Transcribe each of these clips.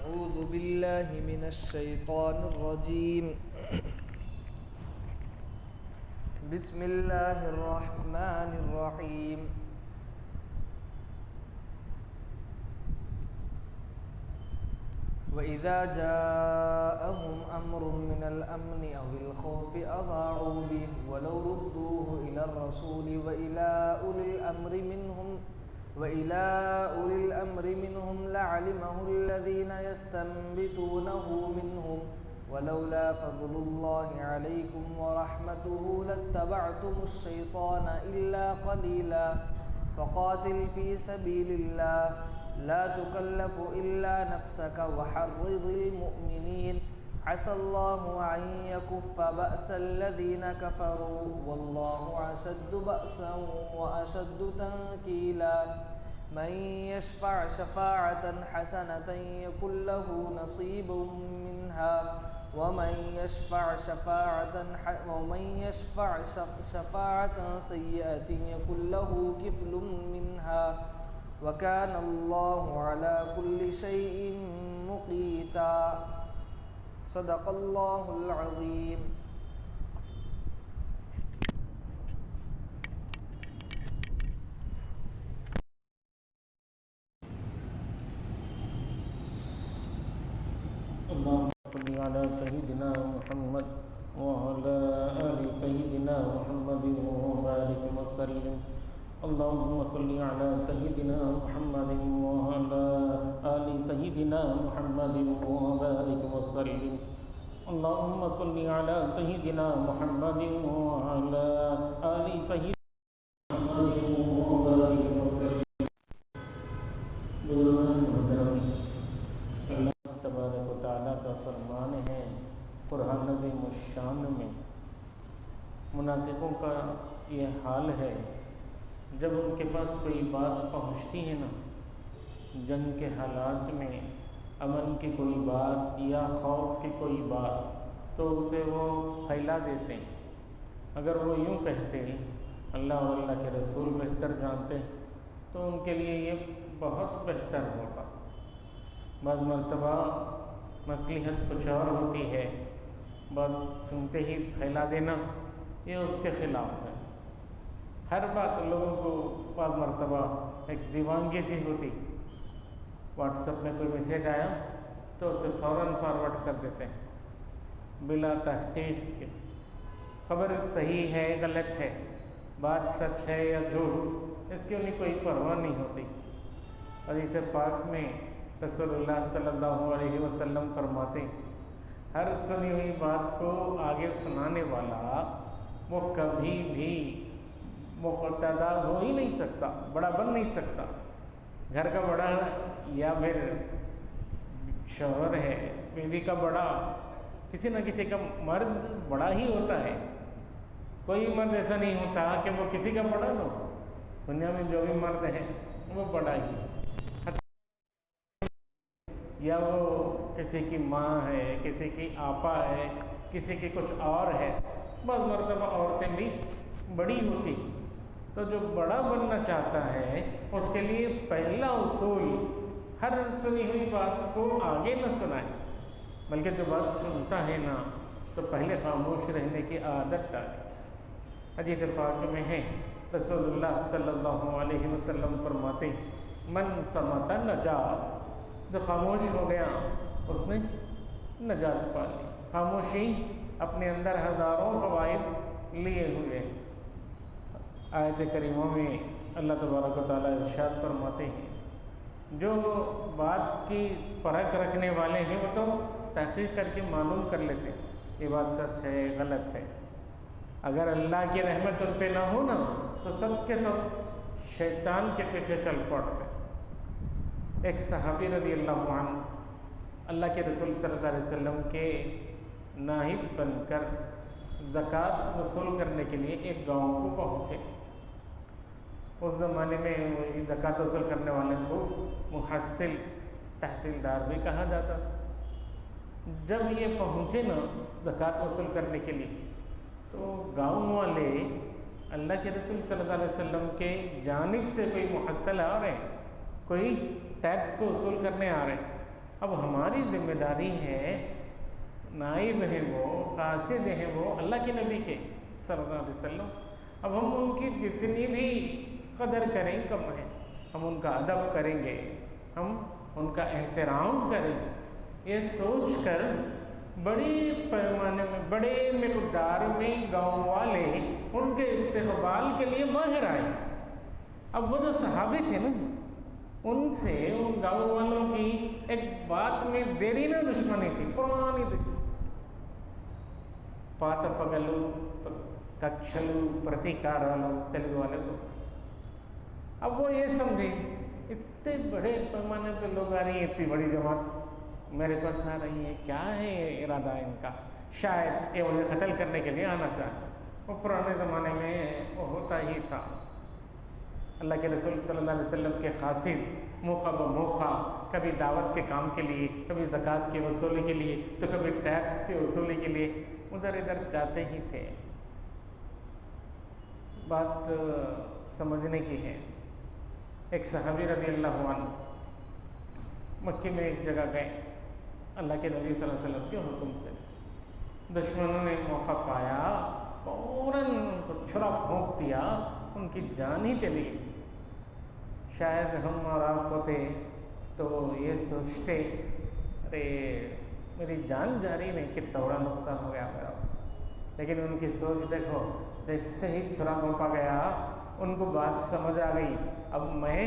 أعوذ بالله من الشيطان الرجيم. بسم الله الرحمن الرحيم. وإذا جاءهم أمر من الأمن أو الخوف أضاعوا به ولو ردوه إلى الرسول وإلى أولي الأمر منهم لعلمه الذين يستنبطونه منهم ولولا فضل الله عليكم ورحمته لاتبعتم الشيطان إلا قليلا فقاتل في سبيل الله لا تكلف إلا نفسك وحرض المؤمنين عسى الله أن يكف بأس الذين كفروا والله أشد بأسا وأشد تنكيلا من يشفع شفاعة حسنة يكن له نصيب منها ومن يشفع شفاعة سيئة يكن له كفل منها وكان الله على كل شيء مقيتا. صدق الله العظيم. اللهم صل على سيدنا محمد وعلى آل سيدنا محمد وبارك وسلم. اللهم صل على سيدنا محمد وعلى آل سيدنا محمد وبارك وسلم. اللهم صل على سيدنا محمد وعلى آل سيدنا محمد وبارك وسلم. اللہ تبارک و تعالیٰ کا فرمان ہے قرآن عظیم الشان میں، منافقوں کا یہ حال ہے جب ان کے پاس کوئی بات پہنچتی ہے نا، جنگ کے حالات میں امن کی کوئی بات یا خوف کی کوئی بات، تو اسے وہ پھیلا دیتے ہیں. اگر وہ یوں کہتے اللہ اور اللہ کے رسول بہتر جانتے تو ان کے لیے یہ بہت بہتر ہوگا. بعض مرتبہ مصلحت کچھ اور ہوتی ہے، بات سنتے ہی پھیلا دینا یہ اس کے خلاف ہے. ہر بات لوگوں کو بعض مرتبہ ایک دیوانگی سی ہوتی، واٹس ایپ میں کوئی میسیج آیا تو اسے فوراً فارورڈ کر دیتے ہیں بلا تحقیق کے. خبر صحیح ہے غلط ہے، بات سچ ہے یا جھوٹ، اس کی انہیں کوئی پرواہ نہیں ہوتی. حدیث پاک میں رسول اللہ صلی اللہ علیہ وسلم فرماتے ہیں ہر سنی ہوئی بات کو آگے سنانے والا وہ کبھی بھی مقتدا ہو ہی نہیں سکتا، بڑا بن نہیں سکتا. گھر کا بڑا یا پھر شوہر ہے، بیوی کا بڑا، کسی نہ کسی کا مرد بڑا ہی ہوتا ہے. کوئی مرد ایسا نہیں ہوتا کہ وہ کسی کا بڑا نہ ہو. دنیا میں جو بھی مرد ہے وہ بڑا ہی ہے، یا وہ کسی کی ماں ہے، کسی کی آپا ہے، کسی کی کچھ اور ہے. بعض مرتبہ عورتیں بھی بڑی ہوتی. تو جو بڑا بننا چاہتا ہے اس کے لیے پہلا اصول ہر سنی ہوئی بات کو آگے نہ سنائے، بلکہ جو بات سنتا ہے نا تو پہلے خاموش رہنے کی عادت ڈالے. حدیث پاک میں ہے رسول اللہ صلی اللہ علیہ وسلم فرماتے من صمت نجا، جو خاموش ہو گیا اس نے نجات پا لی. خاموشی اپنے اندر ہزاروں فوائد لیے ہوئے. آیت کریمہ میں اللہ تبارک و تعالیٰ ارشاد فرماتے ہیں جو بات کی پرکھ رکھنے والے ہیں وہ تو تحقیق کر کے معلوم کر لیتے ہیں یہ بات سچ ہے غلط ہے. اگر اللہ کی رحمت ان پہ نہ ہو نا تو سب کے سب شیطان کے پیچھے چل پڑتے. ایک صحابی رضی اللہ عنہ اللہ کے رسول صلی اللہ علیہ وسلم کے نائب بن کر زکوٰۃ وصول کرنے کے لیے ایک گاؤں کو پہنچے. اس زمانے میں زکوٰۃ وصول کرنے والے کو محصل تحصیلدار بھی کہا جاتا تھا. جب یہ پہنچے نا زکوٰۃ وصول کرنے کے لیے تو گاؤں والے اللہ کے رسول صلی اللہ علیہ وسلم کے جانب سے کوئی محصل آ رہے ہیں، کوئی ٹیکس کو وصول کرنے آ رہے ہیں، اب ہماری ذمہ داری ہے، نائب ہیں وہ، قاصد ہیں وہ اللہ کے نبی کے صلی اللہ علیہ وسلم، اب ہم ان کی جتنی بھی قدر کریں کم ہے، ہم ان کا ادب کریں گے، ہم ان کا احترام کریں گے، یہ سوچ کر بڑے پیمانے میں، بڑے مقدار میں گاؤں والے ان کے استقبال کے لیے ماہر آئے۔ اب وہ جو صحابی تھے نا، ان سے ان گاؤں والوں کی ایک بات میں دیرینہ دشمنی تھی، پرانی دشمنی، پات پگلو کچھلو پرتیکارالو تیلگو والے کو۔ اب وہ یہ سمجھے اتنے بڑے پیمانے پہ لوگ آ رہی ہیں، اتنی بڑی جماعت میرے پاس آ رہی ہے، کیا ہے یہ ارادہ ان کا؟ شاید یہ مجھے قتل کرنے کے لیے آنا چاہے۔ وہ پرانے زمانے میں وہ ہوتا ہی تھا۔ اللہ کے رسول صلی اللہ علیہ وسلم کے قاصد موقع بموقع کبھی دعوت کے کام کے لیے، کبھی زکوٰۃ کی وصولی کے لیے، تو کبھی ٹیکس کی وصولی کے لیے ادھر ادھر جاتے ہی تھے۔ بات سمجھنے کی ہے۔ ایک صحابی رضی اللہ عنہ مکے میں ایک جگہ گئے اللہ کے نبی صلی اللہ علیہ وسلم کے حکم سے، دشمنوں نے موقع پایا، فوراً ان کو چھرا پھونک دیا، ان کی جان ہی چلی گئی۔ شاید ہم اور آپ ہوتے تو یہ سوچتے ارے میری جان جا رہی نہیں، کتنا بڑا نقصان ہو گیا میرا، لیکن ان کی سوچ دیکھو، جیسے ہی چھرا پھونکا گیا ان کو بات سمجھ آ گئی، اب میں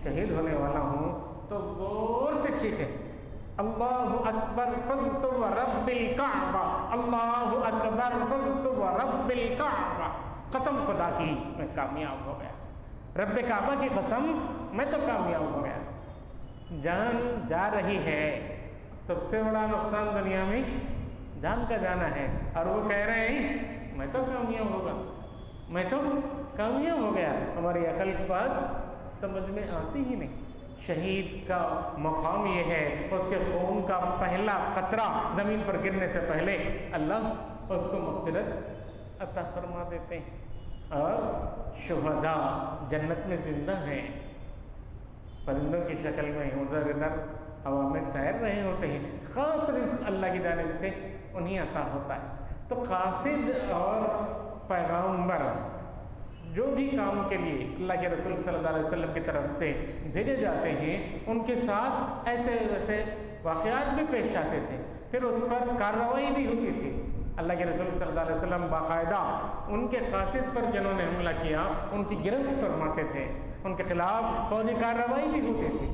شہید ہونے والا ہوں، تو زور سے چیخے اللہ اکبر فزت ورب الکعبہ، اللہ اکبر فزت ورب الکعبہ، قسم خدا کی میں کامیاب ہو گیا، رب کعبہ کی قسم میں تو کامیاب ہو گیا۔ جان جا رہی ہے، سب سے بڑا نقصان دنیا میں جان کا جانا ہے، اور وہ کہہ رہے ہیں میں تو کامیاب ہوگا، میں تو کامیاب ہو گیا۔ ہماری عقل کی بات سمجھ میں آتی ہی نہیں۔ شہید کا مقام یہ ہے، اس کے خون کا پہلا قطرہ زمین پر گرنے سے پہلے اللہ اس کو مغفرت عطا فرما دیتے ہیں، اور شہداء جنت میں زندہ ہیں، پرندوں کی شکل میں ادھر ادھر ہوا میں تیر رہے ہوتے ہیں، خاص رزق اللہ کی جانب سے انہیں عطا ہوتا ہے۔ تو قاصد اور پیغامبر جو بھی کام کے لیے اللہ کے رسول صلی اللہ علیہ وسلم کی طرف سے بھیجے جاتے ہیں، ان کے ساتھ ایسے ویسے واقعات بھی پیش آتے تھے، پھر اس پر کارروائی بھی ہوتی تھی۔ اللہ کے رسول صلی اللہ علیہ وسلم باقاعدہ ان کے قاصد پر جنہوں نے حملہ کیا ان کی گرفت فرماتے تھے، ان کے خلاف فوجی کارروائی بھی ہوتی تھی،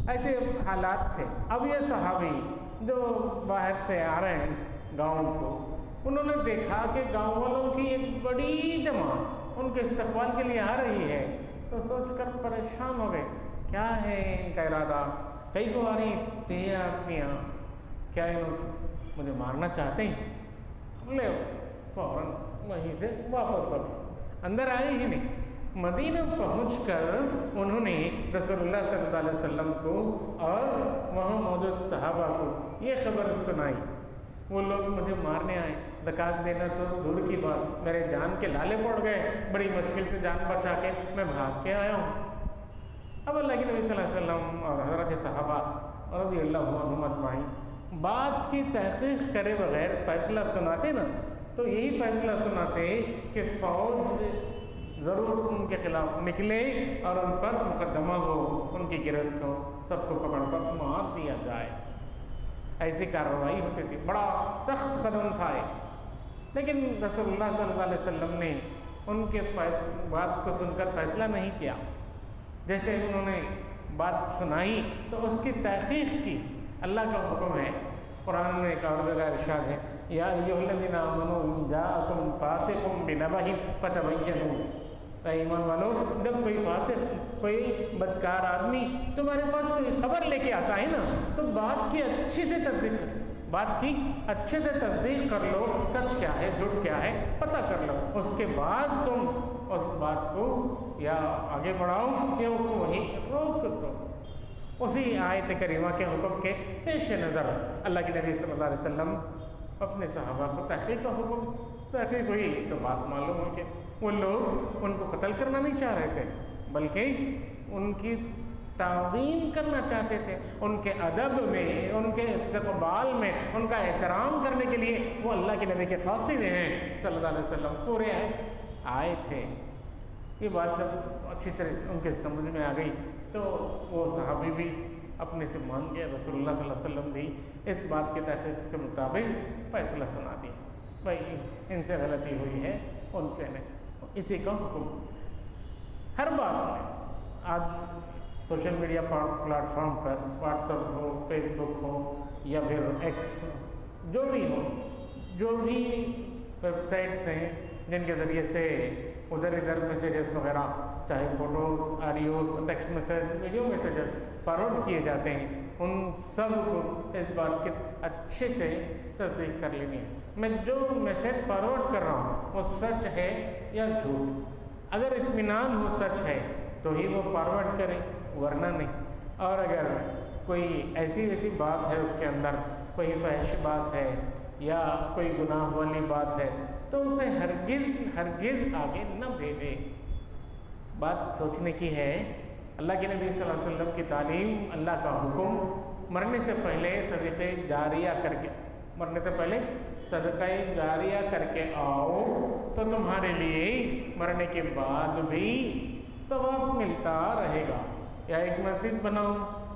ایسے حالات تھے۔ اب یہ صحابی جو باہر سے آ رہے ہیں گاؤں کو، انہوں نے دیکھا کہ گاؤں والوں کی ایک بڑی جماعت ان کے استقبال کے لیے آ رہی ہے، تو سوچ کر پریشان ہو گئے، کیا ہے ان کا ارادہ؟ کئی کو آ رہی 13 آدمیاں، کیا انہوں مجھے مارنا چاہتے ہیں؟ لے فوراً وہیں سے واپس ہو گئے، اندر آئے ہی نہیں۔ مدینہ پہنچ کر انہوں نے رسول اللہ صلی اللہ علیہ وسلم کو اور وہاں موجود صحابہ کو یہ خبر سنائی، وہ لوگ مجھے مارنے آئے، زکوٰۃ دینا تو دور کی بات، میرے جان کے لالے پڑ گئے، بڑی مشکل سے جان بچا کے میں بھاگ کے آیا ہوں۔ اب اللہ کے نبی صلی اللہ علیہ وسلم اور حضرت صحابہ رضی اللہ عنہم اجمعین بات کی تحقیق کرے بغیر فیصلہ سناتے نا، تو یہی فیصلہ سناتے کہ فوج ضرور ان کے خلاف نکلے اور ان پر مقدمہ ہو، ان کی گرفت ہو، سب کو پکڑ کر مار دیا جائے۔ ایسی کارروائی ہوتی تھی، بڑا سخت قدم تھا یہ، لیکن رسول اللہ صلی اللہ علیہ وسلم نے ان کے بات کو سن کر فیصلہ نہیں کیا۔ جیسے انہوں نے بات سنائی تو اس کی تحقیق کی، اللہ کا حکم ہے، قرآن میں ایک اور جگہ ارشاد ہے یا ایھا الذین آمنوا ان جاءکم فاسق بنبأ فتبینوا، اے ایمان والو جب کوئی فاسق، کوئی بدکار آدمی تمہارے پاس کوئی خبر لے کے آتا ہے نا، تو بات کی اچھے سے تصدیق کرو، بات کی اچھے سے تصدیق کر لو، سچ کیا ہے جھوٹ کیا ہے پتہ کر لو، اس کے بعد تم اس بات کو یا آگے بڑھاؤ یا اس کو وہیں روک دو۔ اسی آیت کریمہ کے حکم کے پیش نظر اللہ کے نبی صلی اللہ علیہ وسلم اپنے صحابہ کو تحقیق کا حکم، تحقیق ہوئی تو بات معلوم ہو کہ وہ لوگ ان کو قتل کرنا نہیں چاہ رہے تھے، بلکہ ان کی تعظیم کرنا چاہتے تھے، ان کے ادب میں، ان کے استقبال میں، ان کا احترام کرنے کے لیے وہ اللہ کے نبی کے قاصد ہیں صلی اللہ علیہ وسلم پورے آئے تھے۔ یہ بات جب اچھی طرح سے ان کے سمجھ میں آ گئی تو وہ صحابی بھی اپنے سے مان گیا، رسول اللہ صلی اللہ علیہ وسلم بھی اس بات کی تحقیق کے مطابق فیصلہ سنا دیا، بھائی ان سے غلطی ہوئی ہے، ان سے نہیں، اسی کا حکم۔ ہر بات میں آج سوشل میڈیا پلیٹ فارم پر واٹس ایپ ہو، فیس بک ہو یا پھر ایکس جو بھی ہو، جو بھی ویب سائٹس ہیں جن کے ذریعے سے ادھر ادھر میسیجز وغیرہ، چاہے photos, audios, text message, video messages forward کیے جاتے ہیں، ان سب کو اس بات کی اچھے سے تصدیق کر لینی ہے، میں جو میسیج فارورڈ کر رہا ہوں وہ سچ ہے یا جھوٹ۔ اگر اطمینان ہو سچ ہے تو ہی وہ فارورڈ کریں، ورنہ نہیں۔ اور اگر کوئی ایسی بات ہے اس کے اندر، کوئی فحش بات ہے یا کوئی گناہ والی بات ہے تو اسے ہرگز آگے نہ بھیجے۔ بات سوچنے کی ہے، اللہ کے نبی صلی اللہ علیہ وسلم کی تعلیم، اللہ کا حکم، مرنے سے پہلے صدقہ جاریہ کر کے، مرنے سے پہلے صدقہ جاریہ کر کے آؤ تو تمہارے لیے مرنے کے بعد بھی ثواب ملتا رہے گا۔ یا ایک مسجد بناؤ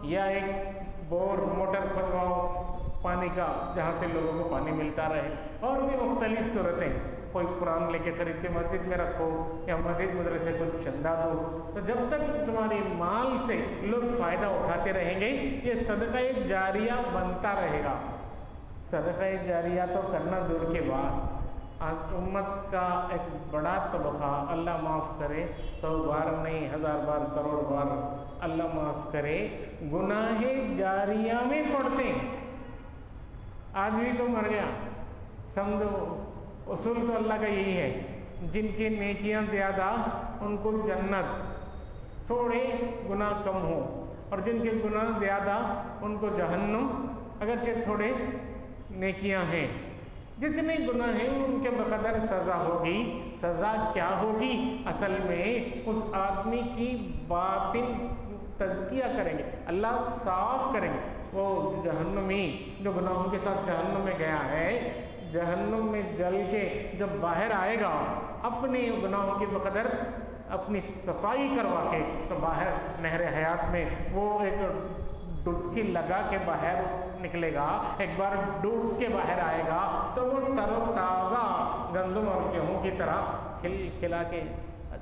یا ایک بور موٹر کھودواؤ پانی کا، جہاں سے لوگوں کو پانی ملتا رہے، اور بھی مختلف صورتیں، کوئی قرآن لے کے خرید کے مسجد میں رکھو یا مسجد مدرسے کو چندہ دو، تو جب تک تمہاری مال سے لوگ فائدہ اٹھاتے رہیں گے یہ صدقہ جاریہ بنتا رہے گا۔ صدقہ جاریہ تو کرنا دور کے بعد آج امت کا ایک بڑا طبقہ، اللہ معاف کرے، 100 بار نہیں 1000 بار، کروڑ بار اللہ معاف کرے، گناہ جاریہ میں پڑتے ہیں۔ آدمی تو مر گیا، سمجھو اصول تو اللہ کا یہی ہے، جن کی نیکیاں زیادہ ان کو جنت، تھوڑے گناہ کم ہو، اور جن کے گناہ زیادہ ان کو جہنم، اگرچہ تھوڑے نیکیاں ہیں۔ جتنے گناہ ہیں ان کے بقدر سزا ہوگی۔ سزا کیا ہوگی؟ اصل میں اس آدمی کی باطن تزکیہ کریں گے، اللہ صاف کریں گے۔ وہ جہنمی جو گناہوں کے ساتھ جہنم میں گیا ہے، جہنم میں جل کے جب باہر آئے گا اپنے گناہوں کے بقدر اپنی صفائی کروا کے، تو باہر نہر حیات میں وہ ایک ڈبکی لگا کے باہر نکلے گا، ایک بار ڈوب کے باہر آئے گا تو وہ تر و تازہ گندم اور گیہوں کی طرح کھلا کے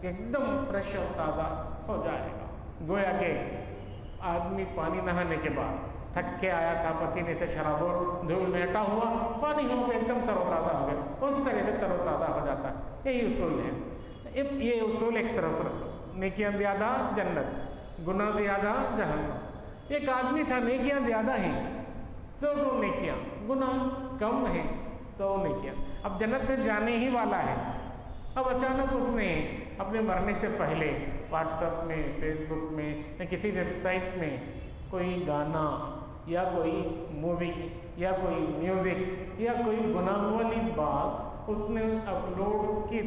ایک دم فریش اور تازہ ہو جائے گا۔ گویا کہ آدمی پانی نہانے کے بعد تھک کے آیا تھا، پسینے سے شراب اور دھول میں ہٹا ہوا، پانی ہو کے ایک دم تر و تازہ ہو گیا، اس طرح سے تر و تازہ ہو جاتا ہے۔ یہی اصول ہے۔ یہ اصول ایک طرف رکھو، نیکیاں زیادہ جنت، گناہ زیادہ جہنم۔ ایک آدمی تھا، نیکیاں زیادہ ہیں، 200 نیکیاں، گناہ کم ہیں، 100 نیکیاں، اب جنت میں جانے ہی والا ہے۔ اب اچانک اس نے اپنے مرنے سے پہلے واٹس ایپ میں، فیس بک میں یا کسی ویب سائٹ میں کوئی گانا یا کوئی مووی یا کوئی میوزک یا کوئی گناہ والی بات اس نے اپلوڈ کی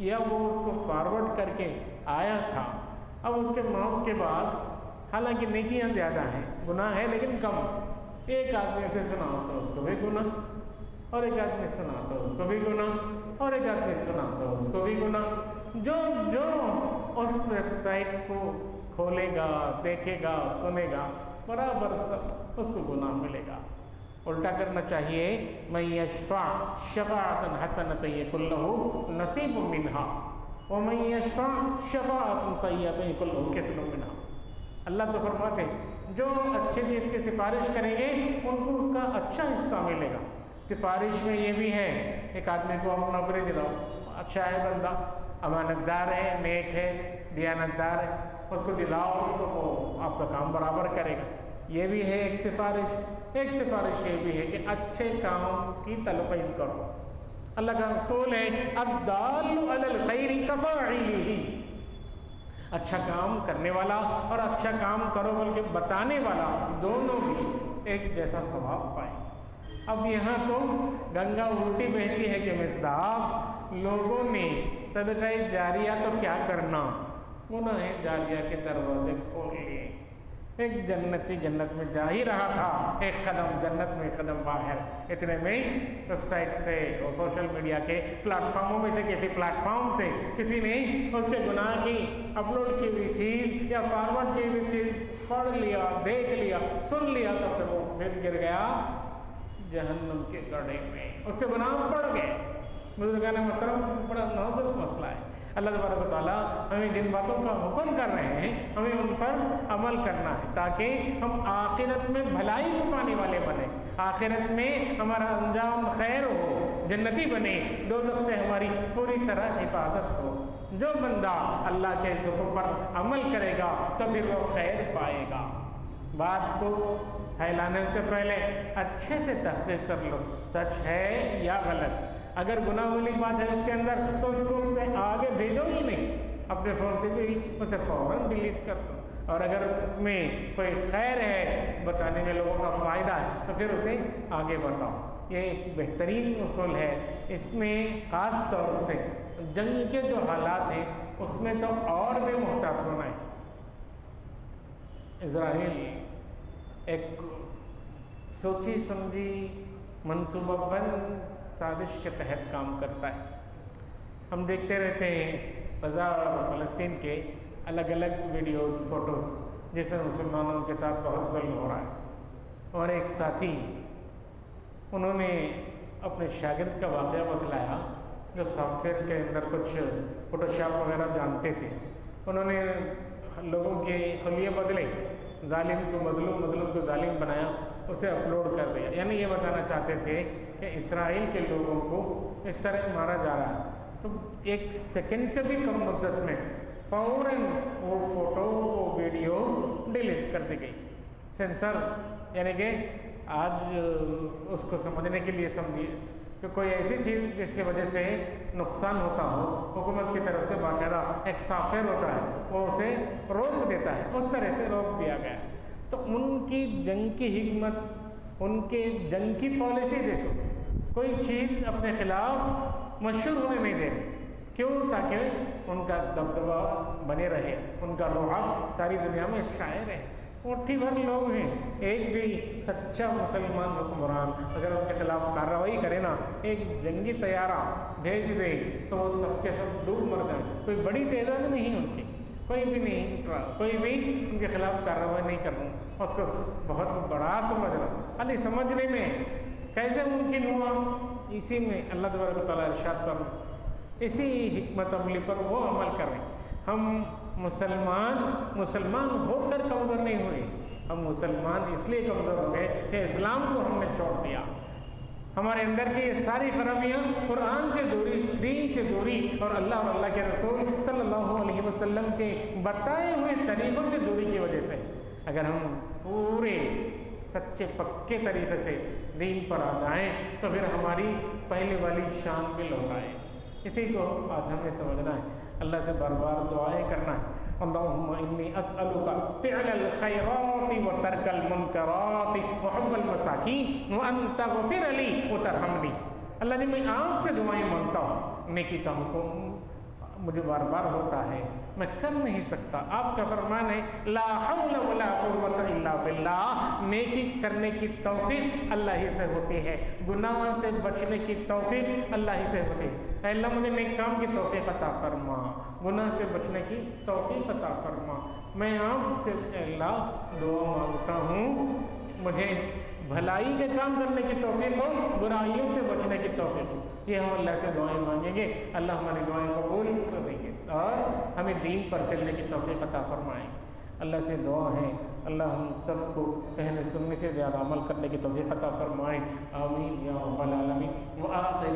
یا وہ اس کو فارورڈ کر کے آیا تھا۔ اب اس کے موت کے بعد حالانکہ نیکیاں زیادہ ہیں، گناہ ہے لیکن کم، ایک آدمی سے سنا تو اس کو بھی گناہ، اور ایک آدمی سنا تو اس کو بھی گناہ، اور ایک آدمی سنا تو اس کو بھی گناہ۔ جو اس ویب سائٹ کو کھولے گا، دیکھے گا، سنے گا، برابر سب اس کو گناہ ملے گا۔ الٹا کرنا چاہیے، من یشفع شفاعۃ حسنۃ یکن لہ نصیب منہا ومن یشفع شفاعۃ سیئۃ یکن لہ کفل منہا۔ اللہ تو فرماتے ہیں جو اچھی چیز کی سفارش کریں گے ان کو اس کا اچھا حصہ ملے گا۔ سفارش میں یہ بھی ہے، ایک آدمی کو آپ نوکری دلاؤ، اچھا ہے بندہ، امانت دار ہے، نیک ہے، دیانت دار ہے، اس کو دلاؤ تو وہ آپ کا کام برابر کرے گا۔ یہ بھی ہے ایک سفارش۔ ایک سفارش یہ بھی ہے کہ اچھے کام کی تلقین کرو۔ اللہ کا اصول ہے الدال علی الخیر کفاعلہ، اچھا کام کرنے والا اور اچھا کام کرو بلکہ بتانے والا دونوں بھی ایک جیسا ثواب پائیں۔ اب یہاں تو گنگا الٹی بہتی ہے کہ مصداق، لوگوں نے صدقہ جاریہ تو کیا کرنا، گناہ جاریہ کے دروازے کھول لیے۔ ایک جنتی جنت میں جا ہی رہا تھا، ایک قدم جنت میں ایک قدم باہر، اتنے میں ویب سائٹ سے اور سوشل میڈیا کے پلیٹ فارموں میں سے کسی پلیٹ فارم سے کسی نے اس کے گناہ کی اپلوڈ کی ہوئی چیز یا فارورڈ کی ہوئی چیز پڑھ لیا، دیکھ لیا، سن لیا، تو پھر وہ گر گیا جہنم کے گڑھے میں، اس کے گناہ بڑھ گئے۔ بزرگان محترم، بڑا نازک مسئلہ ہے۔ اللہ تبارک و تعالیٰ ہمیں جن باتوں کا حکم کر رہے ہیں ہمیں ان پر عمل کرنا ہے تاکہ ہم آخرت میں بھلائی کو پانے والے بنیں، آخرت میں ہمارا انجام خیر ہو، جنتی بنے، دوزخ سے ہماری پوری طرح حفاظت ہو۔ جو بندہ اللہ کے حکم پر عمل کرے گا تو پھر وہ خیر پائے گا۔ بات کو پھیلانے سے پہلے اچھے سے تحقیق کر لو، سچ ہے یا غلط۔ اگر گناہ والی بات ہے اس کے اندر تو اس کو اسے آگے بھیجو ہی نہیں، اپنے فون سے بھی اسے فوراً ڈیلیٹ کر دو، اور اگر اس میں کوئی خیر ہے، بتانے میں لوگوں کا فائدہ ہے، تو پھر اسے آگے بتاؤ۔ یہ ایک بہترین اصول ہے۔ اس میں خاص طور سے جنگ کے جو حالات ہیں اس میں تو اور بھی محتاط ہونا ہے۔ اسرائیل ایک سوچی سمجھی منصوبہ بند سازش کے تحت کام کرتا ہے۔ ہم دیکھتے رہتے ہیں غزہ اور فلسطین کے الگ الگ ویڈیوز، فوٹوز، جس میں مسلمانوں کے ساتھ بہت ظلم ہو رہا ہے۔ اور ایک ساتھی انہوں نے اپنے شاگرد کا واقعہ بتلایا جو سافٹ ویئر کے اندر کچھ فوٹو شاپ وغیرہ جانتے تھے۔ انہوں نے لوگوں کے حلیے بدلے، ظالم کو مظلوم، مظلوم کو ظالم بنایا، اسے اپلوڈ کر دیا۔ یعنی یہ بتانا چاہتے تھے کہ اسرائیل کے لوگوں کو اس طرح مارا جا رہا ہے، تو ایک سیکنڈ سے بھی کم مدت میں فوراً وہ فوٹو، وہ ویڈیو ڈیلیٹ کر دی گئی، سینسر۔ یعنی کہ آج اس کو سمجھنے کے لیے سمجھیے کہ کوئی ایسی چیز جس کی وجہ سے نقصان ہوتا ہو، حکومت کی طرف سے باقاعدہ ایک سافٹ ویئر ہوتا ہے، وہ اسے روک دیتا ہے، اس طرح سے روک دیا گیا۔ تو ان کی جنگ کی حکمت، ان کے جنگ کی پالیسی دیکھو، کوئی چیز اپنے خلاف مشہور ہونے نہیں دے رہی۔ کیوں؟ تاکہ ان کا دبدبہ بنے رہے، ان کا رعب ساری دنیا میں چھائے رہے۔ مٹھی بھر لوگ ہیں، ایک بھی سچا مسلمان حکمران اگر ان کے خلاف کارروائی کرے نا، ایک جنگی طیارہ بھیج دے تو وہ سب کے سب ڈوب مر جائیں۔ کوئی بڑی تعداد نہیں ان کی، کوئی بھی نہیں، کوئی بھی ان کے خلاف کارروائی نہیں کرنا، اس کو بہت بڑا سمجھنا۔ خالی سمجھنے میں کیسے ممکن ہوا؟ اسی میں اللہ تبارک و تعالیٰ ارشاد کر، اسی حکمت عملی پر وہ عمل کر رہے ہیں۔ ہم مسلمان ہو کر کمزور نہیں ہوئے، ہم مسلمان اس لیے کمزور ہو گئے کہ اسلام کو ہم نے چھوڑ دیا۔ ہمارے اندر کی یہ ساری خرابیاں قرآن سے دوری، دین سے دوری، اور اللہ اور اللہ کے رسول صلی اللہ علیہ وسلم کے بتائے ہوئے طریقوں سے دوری کی وجہ سے۔ اگر ہم پورے سچے پکے طریقے سے دین پر آ جائیں تو پھر ہماری پہلے والی شان بھی لوٹ آئے۔ اسی کو آج ہمیں سمجھنا ہے، اللہ سے بار بار دعائیں کرنا ہے۔ اللہم انی اسألک فعل الخیرات وترک المنکرات وحب المساکین وان تغفر لی وترحمنی۔ اللہ جی، میں آپ سے دعائیں مانگتا ہوں، نیکی کا حکم مجھے بار بار ہوتا ہے، میں کر نہیں سکتا۔ آپ کا فرمان ہے لا حول ولا قوت الا باللہ، نیکی کرنے کی توفیق اللہ ہی سے ہوتی ہے، گناہ سے بچنے کی توفیق اللہ ہی سے ہوتی ہے۔ اے اللہ مجھے نیک کام کی توفیق عطا فرما، گناہ سے بچنے کی توفیق عطا فرما۔ میں آپ سے اے اللہ دعا مانگتا ہوں، مجھے بھلائی کے کام کرنے کی توفیق ہو، برائیوں سے بچنے کی توفیق ہو۔ یہ ہم اللہ سے دعائیں مانگیں گے، اللہ ہماری دعائیں قبول کریں گے اور ہمیں دین پر چلنے کی توفیق عطا فرمائیں۔ اللہ سے دعا ہے اللہ ہم سب کو کہنے سننے سے زیادہ عمل کرنے کی توفیق عطا فرمائیں، آمین یا رب العالمین۔